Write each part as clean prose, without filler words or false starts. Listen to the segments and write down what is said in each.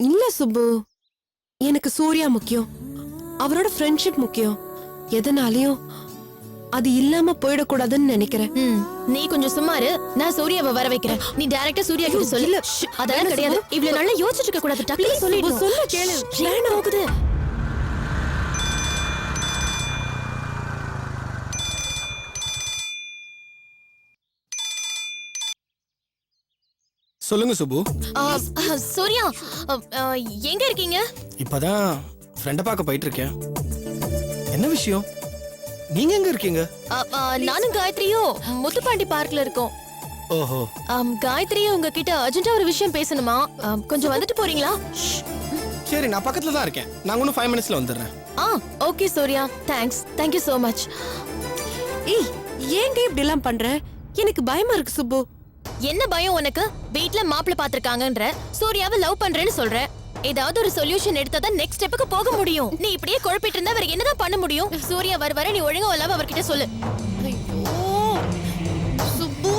இல்ல சுப்பு, எனக்கு சூர்யா முக்கியம். அவரோட ஃப்ரெண்ட்ஷிப் முக்கியம். எதனாலயும் அது இல்லாம போயிடக்கூடாதுன்னு நினைக்கிறேன். நீ கொஞ்சம் சும்மா இரு. நான் சூர்யாவை வர வைக்கிறேன். நீ டைரக்டா சூர்யா கிட்ட சொல்லு. அதெல்லாம் கிடையாது. இவ்வளவு நல்லா யோசிச்சுட்டு இருக்க கூடாது. டக்குனு சொல்லிடு. சொல்ல கேளு. என்ன போகுது? சொல்லுங்க சுபு. சூர்யா, எங்க இருக்கீங்க? இப்பதான் ஃப்ரெண்ட பார்க்க போயிட்டு இருக்கேன். என்ன விஷயம்? நீங்க எங்க இருக்கீங்க? நானும் காயத்ரியும் முத்துப்பாண்டி பார்க்ல இருக்கோம். ஓஹோ. காயத்ரியும் உங்ககிட்ட அர்ஜென்ட்டா ஒரு விஷயம் பேசணுமா? கொஞ்சம் வந்துட்டு போறீங்களா? சரி, நான் பக்கத்துல தான் இருக்கேன். நான் இன்னும் 5 மினிட்ஸ்ல வந்துடுறேன். Okay Surya, thanks. Thank you so much. ஏய், ஏங்க இப்படி எல்லாம் பண்ற? எனக்கு பயமா இருக்கு சுப்பு. என்ன பயம் உனக்கு? வீட்ல மாப்பிள்ளை பாத்துருக்காங்கன்ற, சூர்யாவை லவ் பண்றேன்னு சொல்ற. ஏதாவது ஒரு சொல்யூஷன் எடுத்தாதான் நெக்ஸ்ட் ஸ்டெப்புக்கு போக முடியும். நீ இப்படியே குழப்பிட்டு இருந்தா வேற என்னதான் பண்ண முடியும்? சூர்யா வர நீ ஒழுங்கா இல்லாம அவர்கிட்ட சொல்லு. ஐயோ சுப்பு.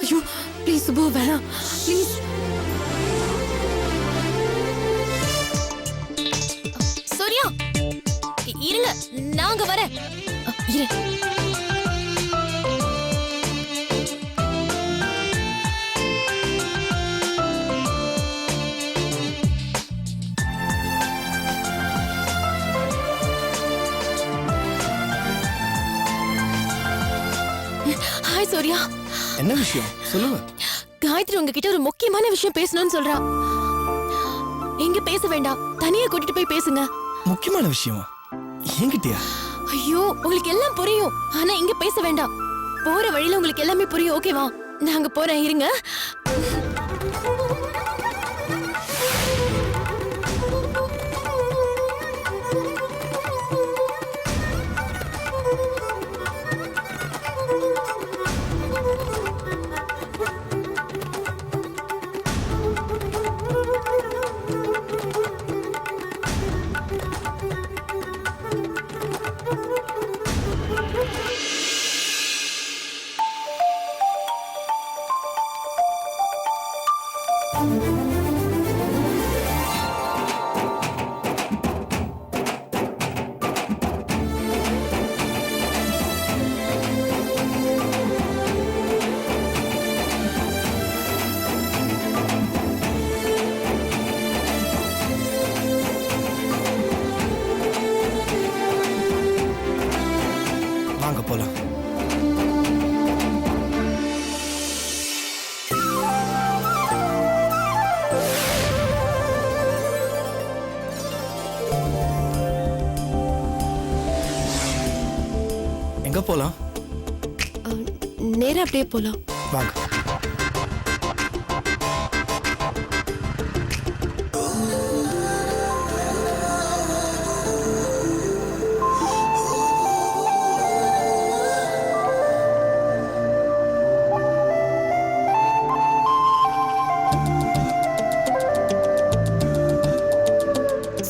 ஐயோ ப்ளீஸ் சுப்பு, வேணாம் ப்ளீஸ். சூர்யா இருங்க, நாங்க வரேன். இரு. ஹாய் சூர்யா. என்ன விஷயம் சொல்லுங்க. காயத்ரி உங்ககிட்ட ஒரு முக்கியமான விஷயம் பேசணும்னு சொல்றா. எங்க பேச வேண்டாம், தனியா கூட்டிட்டு போய் பேசுங்க. முக்கியமான விஷயமா? என்கிட்டயா? ஐயோ, உங்களுக்கு எல்லாம் புரியும். ஆனா இங்க பேச வேண்டாம். போற வழியில உங்களுக்கு எல்லாமே புரியும். ஓகேவா? நாங்க போறேன், இருங்க. வாங்க போலாம். எங்க போலாம்? நேரா அப்படியே போலாம். வாங்க.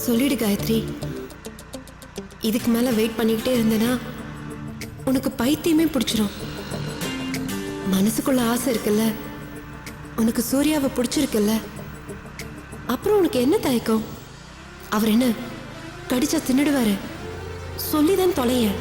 சொல்லிடு காயத்ரி. இதுக்கு மேல வெயிட் பண்ணிக்கிட்டே இருந்தேனா உனக்கு பைத்தியமே பிடிச்சிரும். மனசுக்குள்ள ஆசை இருக்குல்ல, உனக்கு சூர்யாவை பிடிச்சிருக்குல்ல, அப்புறம் உனக்கு என்ன தயக்கம்? அவர் என்ன கடிச்சா தின்னுடுவாரு? சொல்லிதான் தொலைய.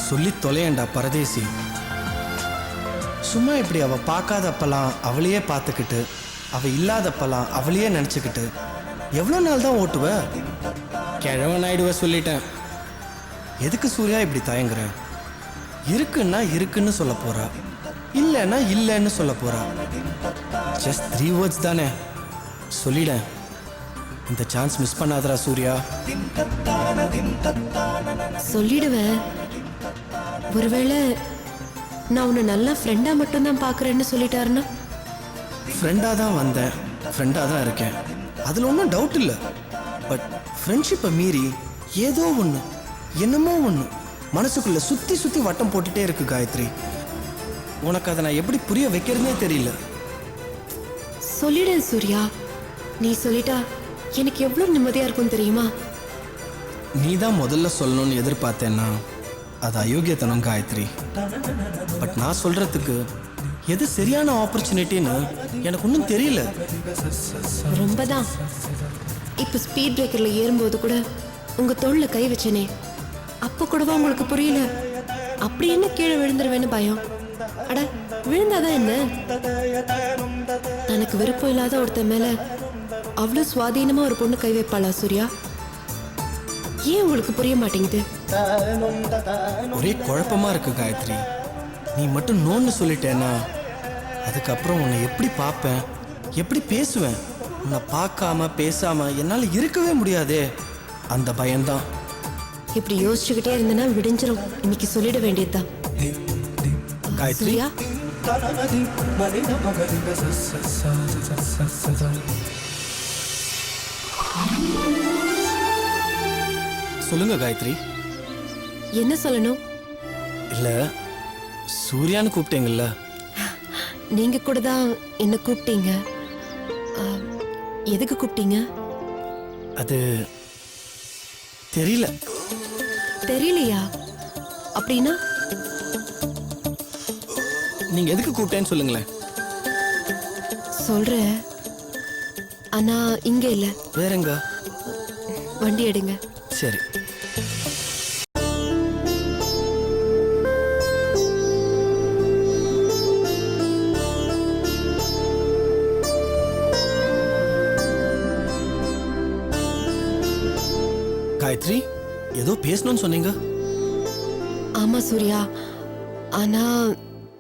சொல்லி தொலையண்டா பரதேசி. சும்மா இப்படி அவ பார்க்காதப்பெல்லாம் அவளையே பார்த்துக்கிட்டு, அவ இல்லாதப்பெல்லாம் அவளையே நினச்சிக்கிட்டு எவ்வளோ நாள் தான் ஓட்டுவ? கிழவன் ஆயிடுவ சொல்லிட்டேன். எதுக்கு சூர்யா இப்படி தயங்குற? இருக்குன்னா இருக்குன்னு சொல்ல போறா, இல்லைன்னா இல்லைன்னு சொல்ல போறா. ஜஸ்ட் 3 words தானே, சொல்லிட. இந்த சான்ஸ் மிஸ் பண்ணாதடா சூர்யா. சொல்லிடுவேன். ஒருவேளை நான் உன்னை நல்லா ஃப்ரெண்டா மட்டும்தான் பாக்குறேன்னு சொல்லிட்டாருன்னா? ஃப்ரெண்டாக தான் வந்தேன், ஃப்ரெண்டாக தான் இருக்கேன், அதில் ஒன்றும் டவுட் இல்லை. பட் ஃப்ரெண்ட்ஷிப்பை மீறி ஏதோ ஒன்று, என்னமோ ஒன்று மனசுக்குள்ளே சுற்றி சுற்றி வட்டம் போட்டுட்டே இருக்கு காயத்ரி. உனக்கு அதை நான் எப்படி புரிய வைக்கிறதுனே தெரியல. சொல்லிடு சூர்யா. நீ சொல்லிட்டா எனக்கு எவ்வளவு நிம்மதியா இருக்கும் தெரியுமா? நீ தான் முதல்ல சொல்லணும்னு எதிர்பார்த்தேன்னா அது அயோக்கியத்தனம் காயத்ரி. பட் நான் சொல்கிறதுக்கு எது சரியான ஆப்பர்ச்சுனிட்டின்னு எனக்கு ஒன்றும் தெரியல. ரொம்பதான். இப்போ ஸ்பீட் பிரேக்கர்ல ஏறும்போது கூட உங்க தோள்ல கை வச்சனே, அப்ப கூடவா உங்களுக்கு புரியல? அப்படி என்ன கீழே விழுந்துருவேன்னு பயம்? அட விழுந்தாதான் என்ன? தனக்கு விருப்பம் இல்லாத ஒருத்தன் மேல அவ்வளவு சுவாதீனமா ஒரு பொண்ணு கை வைப்பாளா சூர்யா? ஏன் உங்களுக்கு புரிய மாட்டேங்குது? ஒரே குழப்பமா இருக்கு காயத்ரி. நீ மட்டும் நோன்னு சொல்லிட்டேன்னா அதுக்கப்புறம் உன்னை எப்படி பார்ப்பேன், எப்படி பேசுவேன்? உன்னை பார்க்காம பேசாம என்னால் இருக்கவே முடியாதே. அந்த பயம்தான். இப்படி யோசிச்சுக்கிட்டே இருந்தேன்னா விடிஞ்சிரும். இன்னைக்கு சொல்லிட வேண்டியதுதான். காயத்ரி, சூர்யா, சொல்லுங்க காயத்ரி. என்ன சொல்லணும்? இல்ல சூர்யான்னு கூப்பிட்டீங்கல்ல? நீங்க கூட தான் என்ன கூப்பிட்டீங்க. எதுக்கு கூப்பிட்டீங்க? அது தெரியல. தெரியலையா? அப்படின்னா நீங்க எதுக்கு கூப்பிட்டேன்னு சொல்லுங்களேன். சொல்றேன், ஆனா இங்க இல்ல. வேறங்க? வண்டி எடுங்க. சரி. காயத்ரி, ஏதோ பேசணும்னு சொன்னீங்க. ஆமா சூர்யா, ஆனா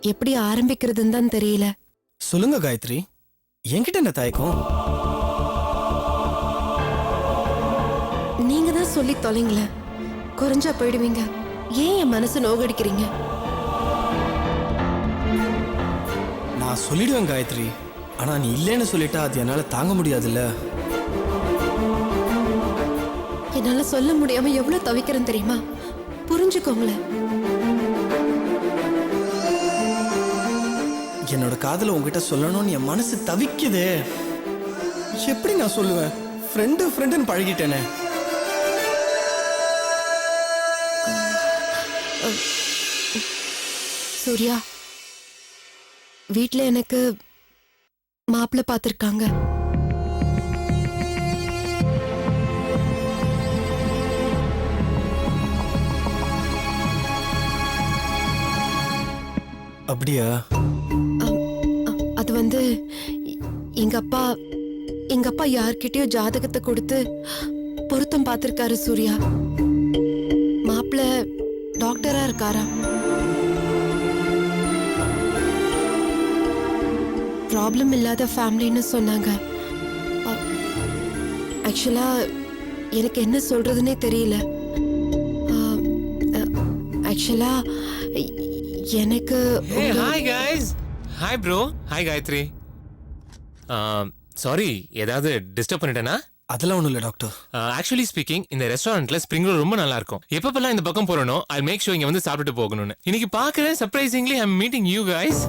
எப்படி ஆரம்பிக்கிறதுன்னு தான் தெரியல. சொல்லுங்க காயத்ரி. என்கிட்ட என்ன தயக்கம்? நீங்க தான் சொல்லி தொலைங்களேன். குறைஞ்சா போயிடுவீங்க. ஏன் என் மனசு நோகடிக்கிறீங்க? நான் சொல்லிடுவேன் காயத்ரி. ஆனா நீ இல்லைன்னு சொல்லிட்டா அது என்னால தாங்க முடியாதுல்ல. என்னால சொல்ல முடியாம எவ்வளவு தவிக்கிறேன் தெரியுமா? புரிஞ்சுக்கோங்களேன். என்னோட காதல உங்ககிட்ட சொல்லணும்னு என் மனசு தவிக்குதே. எப்படி நான் சொல்லுவேன்? ஃப்ரெண்டுன்னு பழகிட்டேனே. சூர்யா, வீட்ல எனக்கு மாப்பிள்ளை பார்த்திருக்காங்க. அப்படியா? அது வந்து எங்க அப்பா யார்கிட்டயோ ஜாதகத்தை கொடுத்து பொருத்தம் பார்த்திருக்காரு சூர்யா. மாப்பிள்ளை டாக்டரா இருக்காரா. ப்ராப்ளம் இல்லாத ஃபேமிலின்னு சொன்னாங்க. ஆக்சுவலா எனக்கு என்ன சொல்றதுன்னே தெரியல. ஆக்சுவலா எனக்கு Hey, hi guys. Hi bro. Hi Gayatri. Sorry, ஏதாவது டிஸ்டர்ப் பண்ணிட்டேனா? அதெல்லாம் ஒண்ணும் இல்ல டாக்டர். ஆக்சுவலி ஸ்பீக்கிங், இந்த ரெஸ்டாரண்ட்ல ஸ்ப்ரிங் ரோல் ரொம்ப நல்லா இருக்கும். எப்பப்பெல்லாம் இந்த பக்கம் போறனோ ஐ மேக் ஷூர் இங்க வந்து சாப்பிட்டுட்டு போகணும்னு. இன்னைக்கு பார்க்கறேன் surprisingly I am meeting you guys.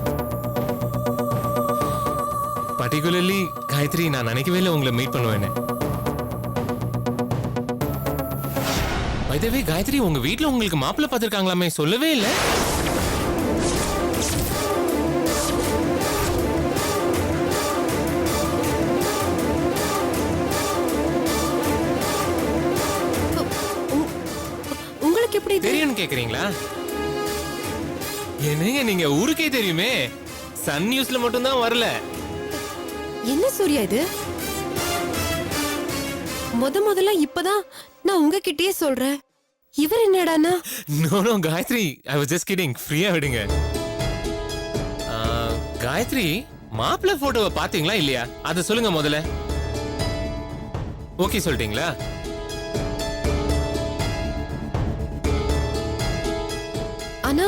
Particularly Gayathri, நான் நினைக்கவே இல்லை உங்களை மீட் பண்ணுவேன்னு. பை தி வே காயத்ரி, உங்க வீட்ல உங்களுக்கு மாப்பிள்ளை பார்த்திருக்காங்களாமே, சொல்லவே இல்லை. உங்களுக்கு எப்படி தெரியும்னு கேக்குறீங்களா? என்னங்க நீங்க ஊருக்கே தெரியுமே, சன் நியூஸ்ல மட்டும் தான் வரல. என்ன சூர்யா இது? முதல்ல இப்பதான் நான் உங்ககிட்டயே சொல்றேன். இவர் என்னடானா? No Gayathri, I was just kidding. ஃப்ரீயா விடுங்க. காயத்ரி, மாப்பிள்ளை போட்டோவை பாத்தீங்களா இல்லையா? அத சொல்லுங்க முதல்ல. ஓகே சொல்லிட்டீங்களா? ஆனா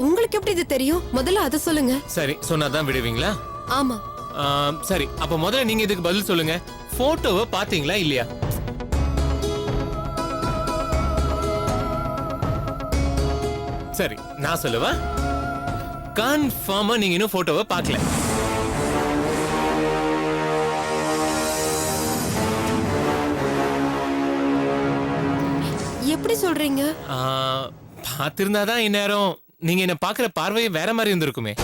உங்களுக்கு எப்படி இது தெரியும்? முதல்ல அதை சொல்லுங்க. சரி சொன்னாதான் விடுவீங்களா? ஆமா. சரி அப்ப முதல்ல நீங்க இதுக்கு பதில் சொல்லுங்க. போட்டோவை பாத்தீங்களா இல்லையா? சரி நான் சொல்லவா? கன்ஃபார்மா நீங்க இன்னும் போட்டோவை பார்க்கல. எப்படி சொல்றீங்க? பார்த்திருந்தாதான் இந்நேரம் நீங்க என்ன பாக்குற பார்வையே வேற மாதிரி இருந்திருக்குமே.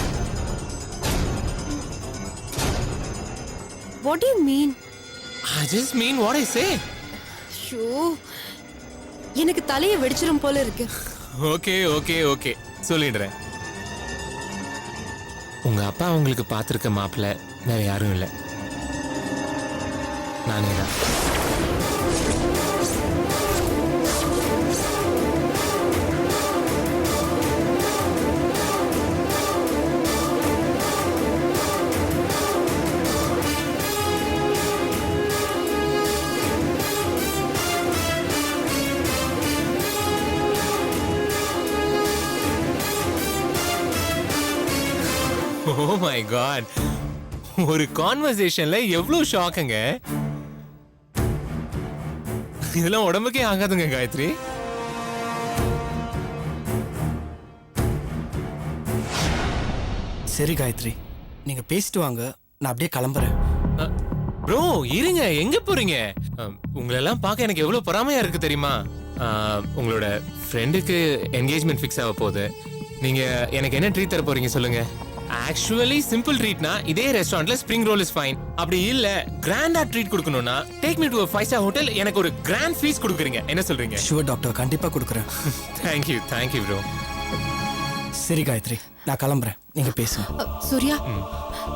What do you mean? I just mean what I say. Show, எனக்கு தலையை வெடிச்சிரும் போல இருக்கு. ஓகே ஓகே ஓகே சொல்லிடுறேன். உங்க அப்பா உங்களுக்கு பார்த்திருக்க மாப்பிள்ள வேற யாரும் இல்லை, நானே தான். ஓ மை காட், ஒரு கான்வர்சேஷன்ல எவ்வளவு ஷாக்குங்க. இதெல்லாம் உடம்புக்கே ஆகாதுங்க காயத்ரி. சரி காயத்ரி, நீங்க பேசிட்டு வாங்க, நான் அப்படியே கிளம்புறேன். ப்ரோ இருங்க, எங்க போறீங்க? உங்களெல்லாம் பார்க்க எனக்கு எவ்வளவு பொறாமையா இருக்கு தெரியுமா? உங்களோட ஃப்ரெண்டுக்கு என்கேஜ்மெண்ட் ஃபிக்ஸ் ஆக போகுது. நீங்க எனக்கு என்ன ட்ரீட் தர போறீங்க சொல்லுங்க? ஆக்சுவலி சிம்பிள் ட்ரீட்னா இதே ரெஸ்டாரண்ட்ல ஸ்ப்ரிங் ரோல் இஸ் ஃபைன். அப்படி இல்ல கிராண்டா ட்ரீட் கொடுக்கணும்னா take me to a 5-star hotel. எனக்கு ஒரு கிராண்ட் ஃபீஸ் கொடுக்குறீங்க, என்ன சொல்றீங்க? ஷுவர் டாக்டர், கண்டிப்பா கொடுக்குறேன். Thank you bro. சரி காயத்ரி, நான் கிளம்புறேன், நீங்க பேசுங்க. சூர்யா,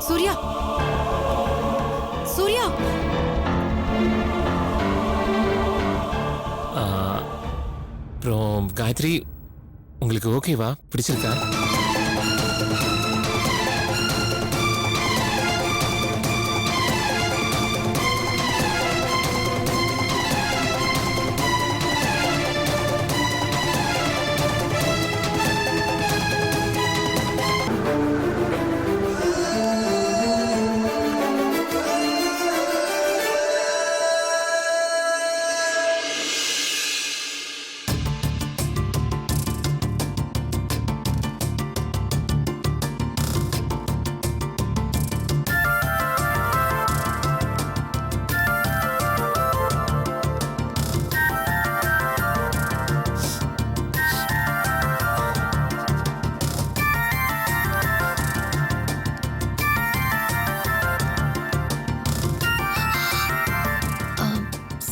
சூர்யா, சூர்யா. ப்ரோ காயத்ரி, உங்களுக்கு ஓகேவா? பிடிச்சிருக்கா?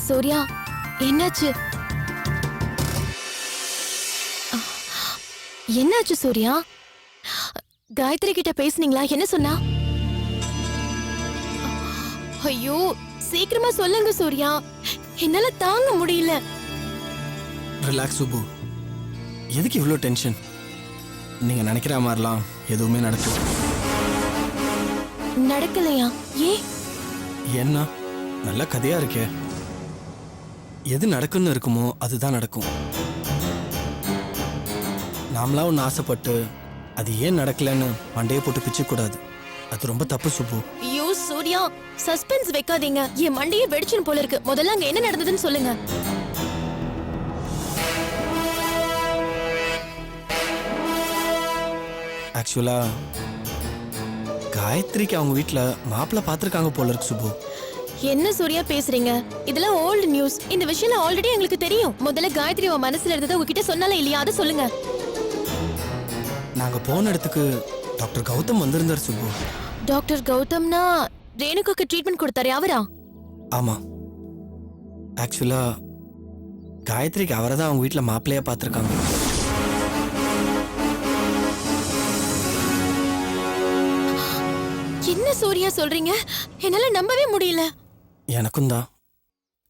சூர்யா என்னாச்சு? என்னாச்சு சூர்யா? காயத்ரி கிட்ட பேசுனீங்களா? என்ன சொன்னா? ஐயோ சீக்கிரமா சொல்லுங்க சூர்யா, என்னால தாங்க முடியல. ரிலாக்ஸ் சுப்பு, எதுக்கு இவ்வளோ டென்ஷன்? நீங்க நினைக்கிற மாதிரிலாம் எதுவுமே நடக்கும். நடக்கலையா? என்ன நல்ல கதையா இருக்கே. எது நடக்குன்னு இருக்குமோ அதுதான் நடக்கும். நாமளா ஒன்று ஆசைப்பட்டு அது ஏன் நடக்கலன்னு மண்டையை போட்டு பிச்சு கூடாது. அது ரொம்ப தப்பு சுப்பு. ஐயோ சூர்யா, சஸ்பென்ஸ் வைக்காதீங்க, என் மண்டையே வெடிச்சுன்னு போல இருக்கு. முதல்ல அங்க என்ன நடந்ததுன்னு சொல்லுங்க. ஆக்சுவலா காயத்ரிக்கு அவங்க வீட்டில் மாப்பிள்ளை பார்த்துருக்காங்க போல இருக்கு சுப்பு. என்ன சூர்யா பேசுறீங்க? இதெல்லாம் ஓல்டு நியூஸ். இந்த விஷயம் ஆல்ரெடி எங்களுக்கு தெரியும். முதல்ல காயத்ரி உன் மனசுல இருந்ததை உங்ககிட்ட சொன்னால இல்லையா, அதை சொல்லுங்க. நாங்க போன இடத்துக்கு டாக்டர் கௌதம் வந்திருந்தார் சுப்பு. டாக்டர் கௌதம்னா ரேணுகாக்கு ட்ரீட்மெண்ட் கொடுத்தாரு அவரா? ஆமா, ஆக்சுவலா காயத்ரிக்கு அவரை தான் அவங்க வீட்டில் மாப்பிள்ளையா பார்த்துருக்காங்க. என்ன சூர்யா சொல்றீங்க? என்னால நம்பவே முடியல. எனக்கும் தான்.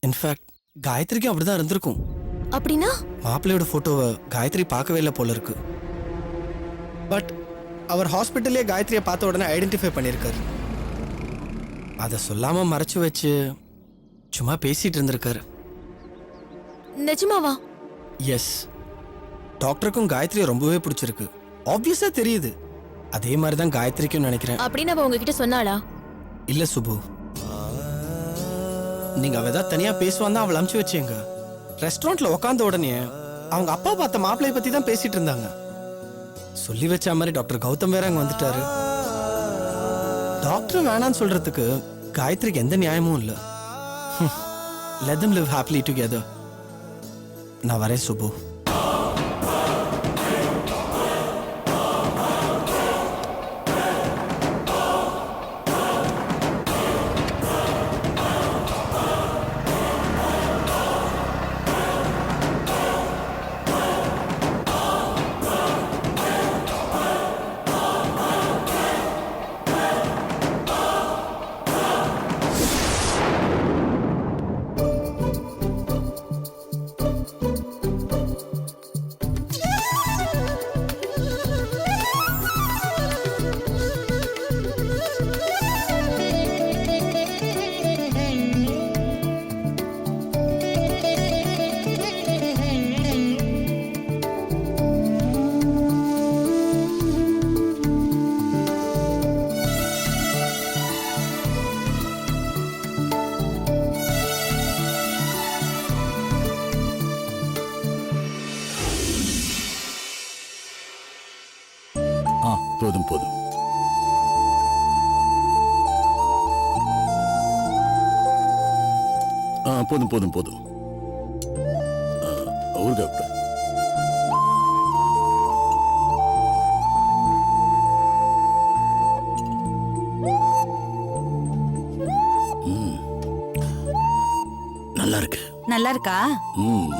இன்ஃபேக்ட் காயத்ரிக்கு அப்படிதான் இருந்திருக்கும். அப்படின்னா மாப்பிள்ளையோட போட்டோவை காயத்ரி பார்க்கவே இல்லை போல இருக்கு. பட் அவர் ஹாஸ்பிட்டல்லே காயத்ரியை பார்த்த உடனே ஐடென்டிஃபை பண்ணியிருக்காரு. அதை சொல்லாம மறைச்சு வச்சு சும்மா பேசிட்டு இருந்திருக்காரு. நிஜமாவா? எஸ், டாக்டருக்கும் காயத்ரியை ரொம்பவே பிடிச்சிருக்கு. ஆப்வியஸா தெரியுது. அதே மாதிரி தான் காயத்ரிக்கும் நினைக்கிறேன். அப்படின்னு அவ உங்ககிட்ட சொன்னாளா? இல்ல சுபு, நீங்க அவ ஏதாவது தனியா பேசுவான் தான் அவளை அனுப்பிச்சு வச்சேங்க. ரெஸ்டாரண்ட்ல உட்காந்த உடனே அவங்க அப்பா பார்த்த மாப்பிள்ளைய பத்தி தான் பேசிட்டு இருந்தாங்க. சொல்லி வச்ச மாதிரி டாக்டர் கௌதம் வேற அங்க வந்துட்டாரு. டாக்டர் வேணான்னு சொல்றதுக்கு காயத்ரிக்கு எந்த நியாயமும் இல்ல. Let them live happily together. நான் வரேன் சுபு. போதும் போதும். போதும் போதும் போதும். ஊருகா கூட. நல்லா இருக்கு. நல்லா இருக்கா? ம்.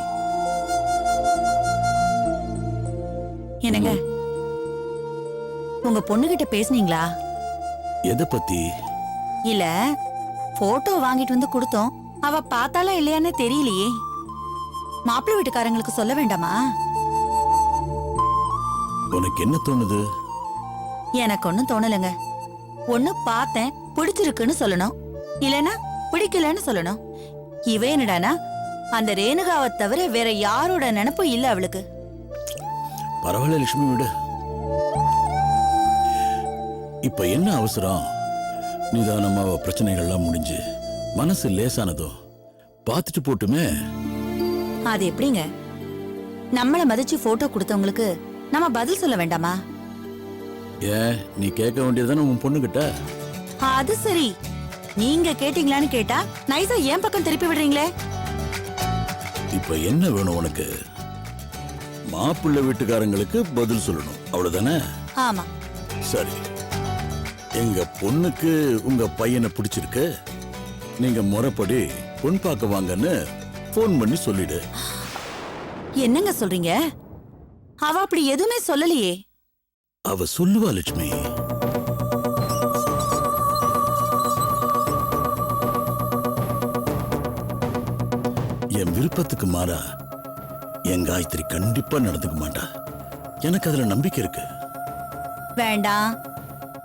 என்னங்க, உங்க பொண்ணுகிட்ட பேசுனீங்களா? எதை பத்தி? இல்ல, போட்டோ வாங்கிட்டு வந்து கொடுத்தோம். அவ பார்த்தாலா இல்லையான்னு தெரியலையே. மாப்பிள்ளை வீட்டுக்காரங்களுக்கு சொல்ல வேண்டாமா? உனக்கு என்ன தோணுது? எனக்கு ஒண்ணும் தோணலங்க. ஒண்ணு பார்த்தேன், பிடிச்சிருக்குன்னு சொல்லணும், இல்லனா பிடிக்கலன்னு சொல்லணும். இவ என்னடானா அந்த ரேணுகாவை தவிர வேற யாரோட நினைப்பும் இல்ல அவளுக்கு. பரவாயில்ல லட்சுமி, விடு. இப்ப என்ன அவசரம்? நிதானமா பிரச்சனைகள்லாம் முடிஞ்சு மனசு லேசானதோ பார்த்துட்டு போட்டுமே. அது எப்படிங்க? நம்மள மதிச்சு போட்டோ கொடுத்தவங்களுக்கு நம்ம பதில் சொல்ல வேண்டாமா? ஏன், நீ கேட்க வேண்டியதுதானே உன் பொண்ணுகிட்ட? அது சரி, நீங்க கேட்டீங்களான்னு கேட்டா நைஸா ஏன் பக்கம் திருப்பி விடுறீங்களே? இப்ப என்ன வேணும் உனக்கு? மாப்பிள்ளை வீட்டுக்காரங்களுக்கு பதில் சொல்லணும், அவ்வளவுதானே? ஆமா. சரி, எங்க பொண்ணுக்கு உங்க பையனை பிடிச்சிருக்கு, நீங்க முறைப்படி பொன் பார்க்க வாங்கன்னு போன் பண்ணி சொல்லிடு. என்னங்க சொல்றீங்க? அவ அப்படி எதுவுமே சொல்லலையே. அவ சொல்லுவா லட்சுமி. என் விருப்பத்துக்கு மாறா என் காயத்ரி கண்டிப்பா நடந்துக்க மாட்டா. எனக்கு அதுல நம்பிக்கை இருக்கு. வேண்டாம்,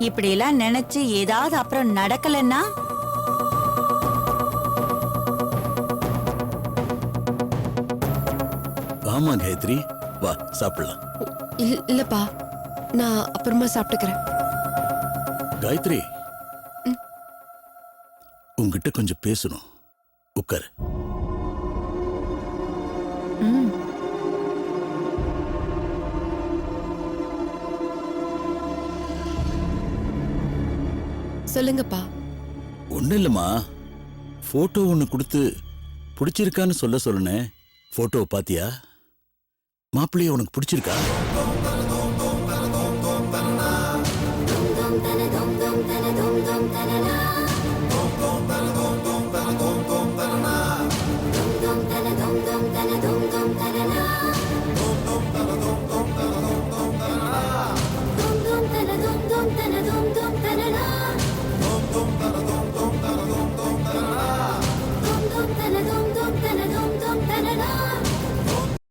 இப்படி எல்லாம் நினைச்சு ஏதாவது அப்புறம் நடக்கலன்னா? ஆமா காயத்ரி, வா சாப்பிடலாம். இல்லப்பா, நான் அப்புறமா சாப்பிட்டுக்கிறேன். காயத்ரி, உன்கிட்ட கொஞ்சம் பேசணும். உட்காரு. ம். சொல்லுங்கப்பா. ஒண்ணு இல்லம்மா, போட்டோ ஒண்ணு கொடுத்து பிடிச்சிருக்கான்னு சொல்ல சொன்னேன். போட்டோவை பாத்தியா? மாப்பிள்ளைய உனக்கு பிடிச்சிருக்கா? dum dum dum dum dum dum dum dum dum dum